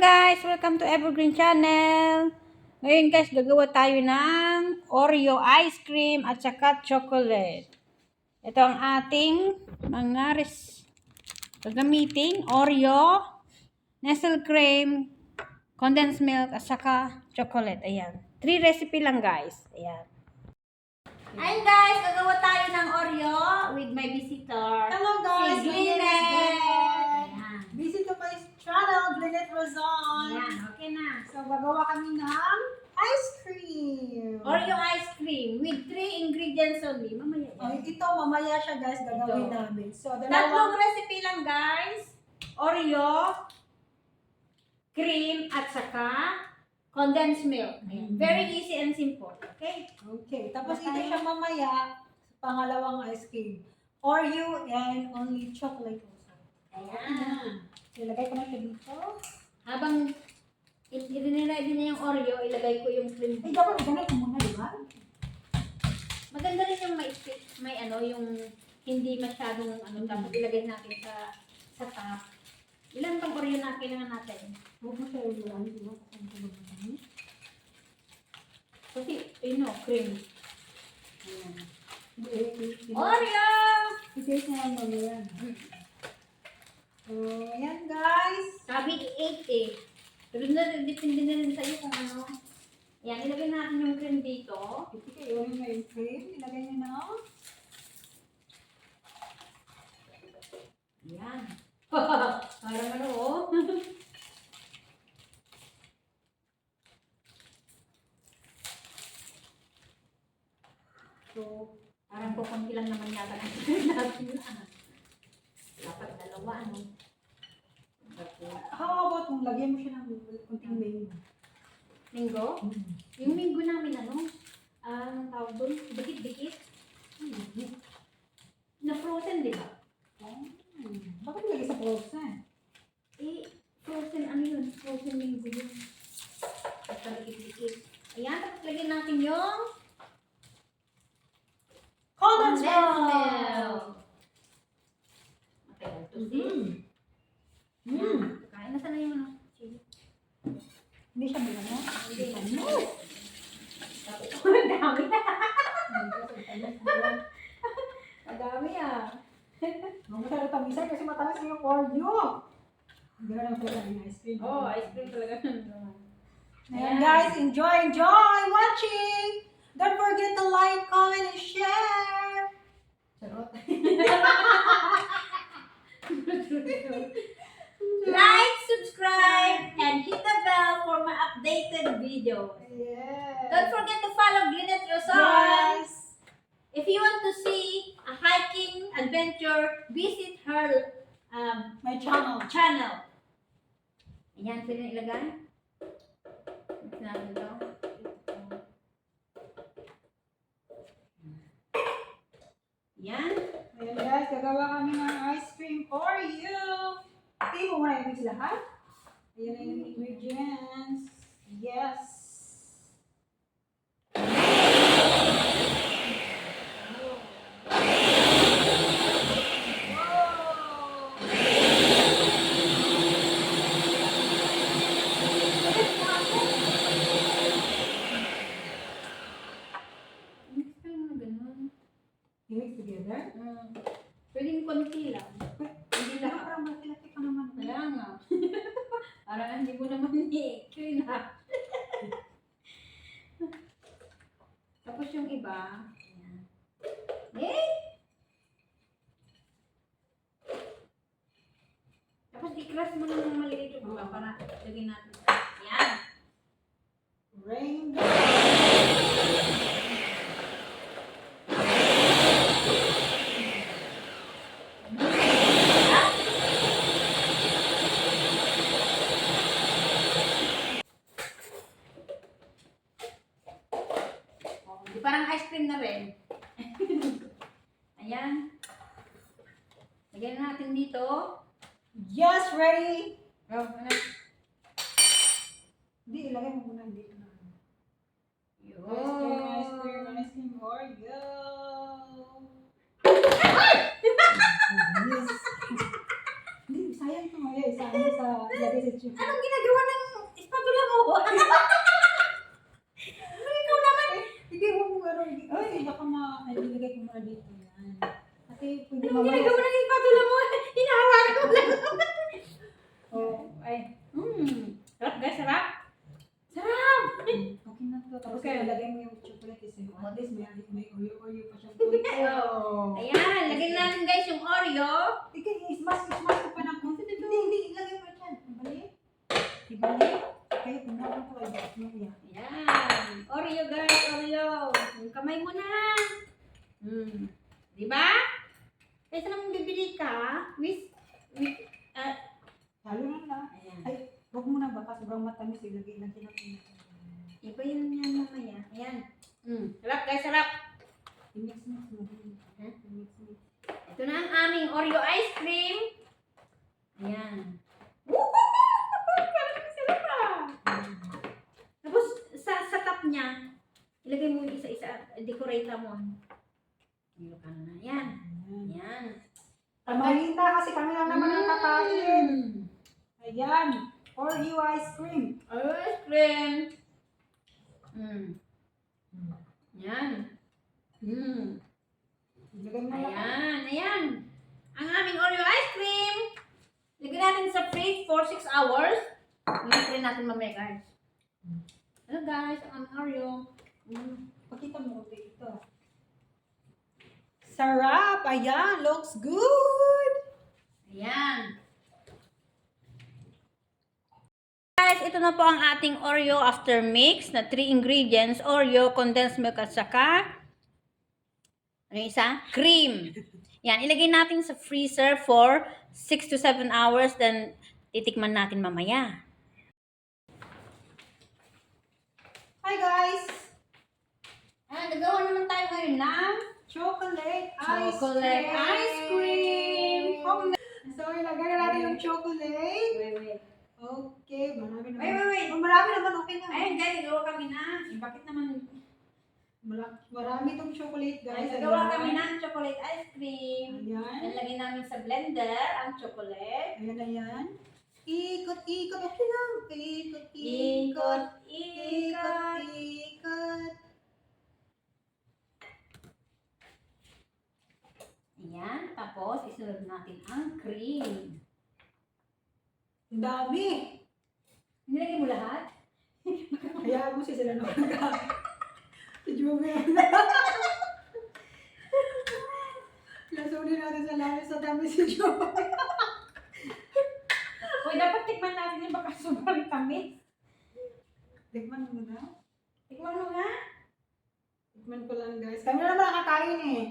guys! Welcome to Evergreen Channel! Ngayon guys, gagawa tayo ng Oreo ice cream at saka chocolate. Ito ang ating mga gagamitin. Oreo, Nestle cream, condensed milk at saka chocolate. Ayan. 3 recipe lang guys. Ayan. Ayun guys, gagawa tayo ng Oreo with my visitor. Hello guys, Si my name is Glennet. Glennet. Ayan. Visit to my channel, Glennet Rozon. Ayan, okay na. So, gagawa kami ng ice cream. Oreo ice cream with 3 ingredients only. Mamaya Oh, yan. ito, mamaya siya guys, gagawin Ito. namin. So, Tatlong recipe lang guys. Oreo, cream, at saka condensed milk. Ayan. Very easy and simple. Okay? Okay, tapos Basta ito yun. siya mamaya, pangalawang ice cream. Oreo and only chocolate also. Ayan. Ilagay ko na siya dito. Habang i-ready na yung Oreo, ilagay ko yung cream. Ay, dapat ganito muna, di ba? Maganda rin yung may ano, yung hindi masyadong ano, tapos ilagay natin sa top. Ilan tong Oreo na kailangan natin? Huwag mo siya ilulan, di ba? Kasi, cream. Ayan. Oreo! Oreo! I-taste na lang mamaya. So, ayan guys. Sabi 8 eh. Pero depende na rin sa'yo kung ano. Ayan, ilagay natin yung cream dito. Ito kayo yung may cream. Ilagay niyo na. Ayan. Parang ano oh. So, parang kukunti lang naman yata ng cream natin. Dapat dalawa, ano. How about kung lagyan mo siya ng kunting mango? Minggo? Yung minggo namin, ano, tawag doon, dikit-dikit. Na-frozen, di ba? Bakit lagay sa frozen? Eh, frozen, ano yun? Frozen minggo yun. Basta dikit-dikit. Ayan, tapos lagyan natin yung Condensed milk. milk! Matagal to see. Kain na sana yung ano. Chili. Hindi siya malala. Hindi. Ano? Ang dami na. Ang dami ah. Huwag mo siya tamisan kasi matamis yung Oreo. Hindi na lang pala yung ice cream. Oh, ice cream talaga. Ayan guys, enjoy watching! Don't forget to like, comment, and share! Charot. Like, subscribe, and hit the bell for my updated videos. Yes. Don't forget to follow Glennet Rozon. Yes. If you want to see a hiking adventure, visit her My channel. channel. Ayan, pwede na ilagay. Mix natin ito. Ayan. Ayan guys, gagawa kami ng ice cream Oreo. Tingin mo muna yung lahat. Ayan na yung ingredients. Yes. Mix kayo na ganun. I-mix together. Pwedeng konti lang. Hindi Pero lahat. parang malaki ka naman. Kaya nga. Parang hindi mo naman i-clean up. Tapos yung iba, ayan. Eh! Tapos i-crush mo ng maliit yung iba para lagyan natin. Ayan. Rainbow. Oh, di parang ice cream na rin. Ayan. Lagyan na natin dito. Yes, ready? Oh, ano? Hindi, ilagay mo muna dito na. Yun. Ice cream, Oreo. Yes. Hindi, sayang ito. Isa sa ilagay sa chicken. Anong ginagawa ng mo na dito. Yan. Ate, pwede Anong ginagawa ng spatula mo? Hinahawakan ko lang. Oh, ay. Sarap guys, sarap. Sarap! Okay na to. Tapos Okay. ilagay mo yung chocolate kasi at least may Oreo pa siyang konti. Oh. Ayan, lagyan natin guys yung Oreo. Ika, ismas ko pa ng konti. Hindi, ilagay pa dyan. Ibalik. Ibalik. Okay, pumunta ko. Ibalik mo yan. Ayan. Oreo guys, Oreo. Yung kamay mo na. Diba? Kaysa naman bibili ka, Halo na na. ayan. Ay, huwag mo na baka sobrang matamis. Ilagay natin natin. Iba yun yan mamaya. Ayan. Sarap guys, sarap. I-mix mo. Huh? I-mix mo. Ito na ang aming Oreo ice cream. Ayan. Sarap ah. Tapos sa top niya, ilagay mo yung isa-isa, decorate mo. Ilukan na. Ayan. Ayan. Tamahin na kasi kami lang naman ang kakain. Ayan. Oreo ice cream. Ice cream. Ayan. Ilagay mo na. Ayan. Ayan. Ang aming Oreo ice cream. Lagyan natin sa fridge for 6 hours. Lagyan natin mamaya guys. Hello guys, ang aming Oreo. Pakita mo ulit ito. Sarap! Ayan! Looks good! Ayan. Guys, ito na po ang ating Oreo after mix na 3 ingredients. Oreo, condensed milk at saka ano yung isa? Cream. Yan, ilagay natin sa freezer for 6 to 7 hours then titikman natin mamaya. Hi guys! Nagawa naman tayo ngayon ng Chocolate ice cream. So, ilagay na natin yung chocolate. Wait. Okay, marami naman. Wait. Oh, marami naman, okay na. Ayun guys, nagawa kami na. Bakit naman? Marami itong chocolate guys. Nagawa kami ng chocolate ice cream. Ayan. Nalagay namin sa blender ang chocolate. Ayan. Ikot. Okay lang. Ikot. Ayan. Tapos, isunod natin ang cream. Ang dami. Nilagay mo lahat? Hayaan mo siya sila na si Jumel. Lasunin natin sa langit sa dami si Jumel. Uy, dapat tikman natin yung baka sobrang tamis. Tikman mo na. Tikman mo nga. Tikman ko lang guys. Kami na naman nakakain eh.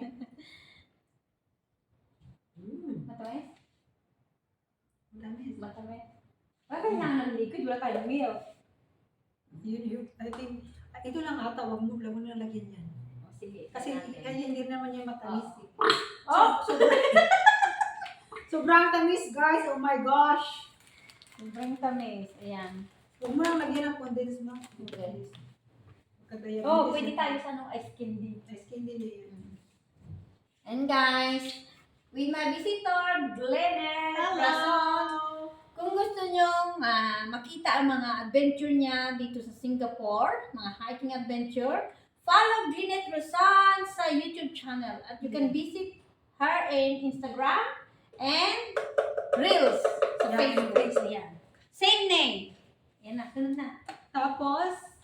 Matamis? Matamis. Matamis. Bakit kailangan ng liquid? Wala tayong milk. Yun. I think, ito lang ata. Huwag mo na lagyan yan. O, sige. Kasi hindi naman yung matamis eh. Oh! Sobrang tamis guys. Oh my gosh. Sobrang tamis. Ayan. Huwag mo lang lagyan ng condensed milk. Okay. Kagaya Oh, pwede tayo sa ice candy. Ice candy na yan. And guys, with my visitor, Glennet Rason. Kung gusto nyong makita ang mga adventure niya dito sa Singapore, mga hiking adventure, follow Glennet Rason sa YouTube channel. At you can visit her in Instagram and Reels sa Yeah, Facebook. Ayan. Same name. Yan na, sunod na. Tapos,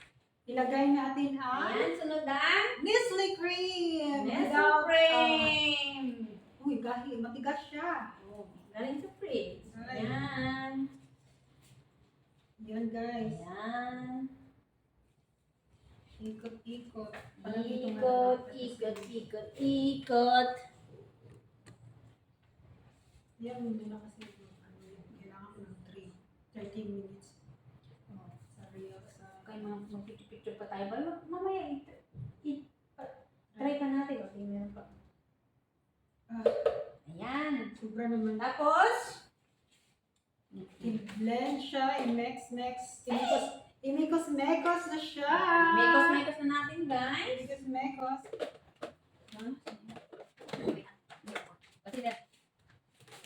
ilagay natin ang Ayan, sunod na. Nestle cream. Nestle Without, cream. Uy, matigas siya. Oh, galing sa fridge. Ay. Ayan. Yan guys. Ayan. Ikot. Ikot. Yan, hindi na kasi kailangan ko ng 30 minutes. Oh, Sa kaya mag-picture pa tayo. Mamaya, try pa natin. Okay, meron pa. Ayan. sobra naman. Tapos, I-blend siya, i-mix. Imikos-mekos na siya. mekos na natin, guys. Imikos-mekos. Kasi na,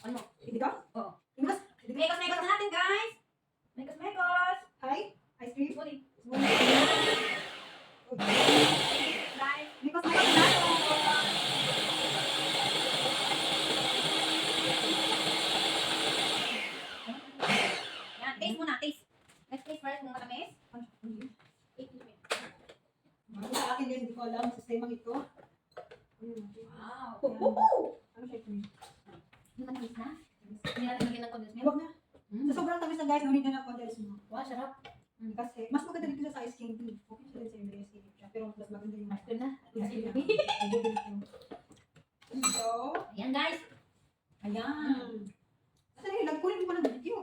ano? Hindi ka? Oo. Imikos. Mekos na natin, guys. Mekos. Hi, ice cream. Smoothie. Guys, Guys. imikos-mekos na. lang ito. Wow. Ano siya ito? Hindi matamis na? Hindi natin lagyan ng condensed milk? Huwag na. Sa sobrang tamis na guys, ngunit na ng condensed milk. Wow, sarap. Kasi, mas maganda dito sa ice candy. Okay siya din sa ice candy siya. Pero mas maganda yung Ito na. ice candy. So, Ayan guys. ayan. Saan na yun? Nagkunin mo pa ng video.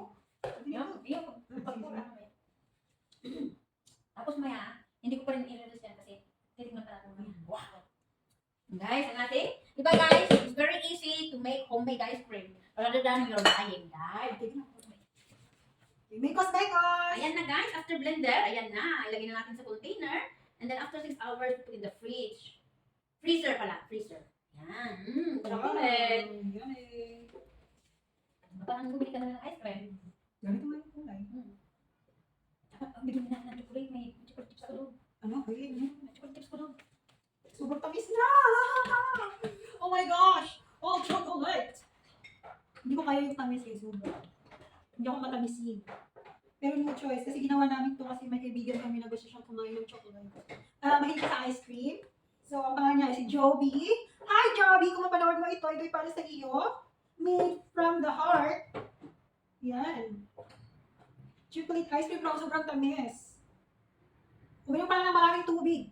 Yung pagpura. Tapos maya, hindi ko pa rin i-release yan kasi titignan pa natin maya. Wow! Guys, ang ating, di ba guys, it's very easy to make homemade ice cream rather than you're buying, guys. Mekos, mekos! Ayan na guys, after blender, ayan na. Ilagay na natin sa container. And then after 6 hours, put in the fridge. Freezer pala, freezer. Yan. Chocolate. Yummy. Parang bumili ka na ng ice cream. Ganito nga yung kulay. Bigyan na ng chocolate, may chocolate chips sa loob. Ano? Ayun yun. May chocolate chips sa loob. Sobrang tamis na! Oh my gosh! Oh, chocolate! Hindi ko kaya yung tamis eh, sobrang. Hindi ako matamisin. Pero no choice, kasi ginawa namin to kasi may kaibigan kami na gusto siyang kumain ng chocolate. Mahilig sa ice cream. So, ang pangalan niya ay si Joby. Hi, Joby! Kung mapanood mo ito, ito'y para sa iyo. Made from the heart. Yan. Chocolate ice cream na sobrang tamis. Uminom pa lang ng maraming tubig.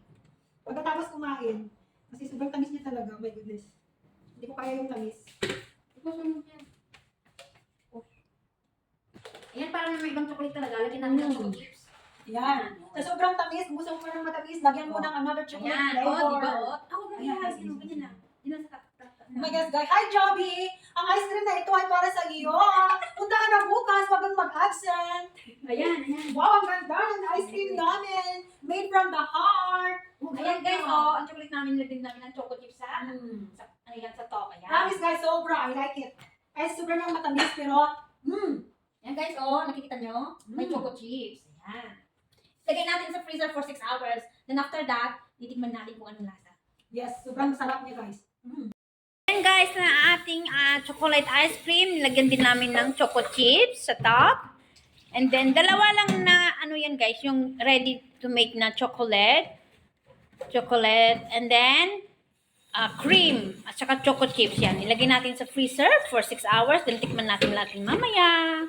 Pagkatapos kumain. Kasi sobrang tamis niya talaga. Oh my goodness. Hindi ko kaya yung tamis. Gusto mo yan. Ayan, parang may ibang chocolate talaga. Lagyan natin ng chocolate chips. Yan. Sa sobrang tamis, kung gusto mo pa ng matamis, lagyan mo ng another chocolate Ayan. flavor. Oh, di ba? Oh, huwag Ayan, na sige, yan. sige. Ganyan lang. Yan lang sa Oh my gosh, guys. Hi, Joby! Ang ice cream na ito ay para sa iyo. Punta ka na bukas, wag kang mag-absent. Ayan, ayan. Wow, ang ganda ng ice cream namin. Made from the heart. Ayan guys, oh, ang chocolate namin, nilagyan namin ng chocolate chips sa, Mm. sa ano yan, sa top. Ayan. Promise guys, sobra. I like it. Ay, sobrang lang matamis, pero, Ayan guys, oh, nakikita nyo? May Mm. choco chips. Ayan. Lagay natin sa freezer for 6 hours. Then after that, titikman natin kung anong lasa. yes, sobrang sarap niya, guys. Ayan guys, na ating chocolate ice cream, nilagyan din namin ng choco chips sa top. And then, dalawa lang na, ano yan guys, yung ready to make na chocolate. Chocolate. And then, cream. At saka choco chips yan. Nilagay natin sa freezer for 6 hours. Then, tikman natin mamaya.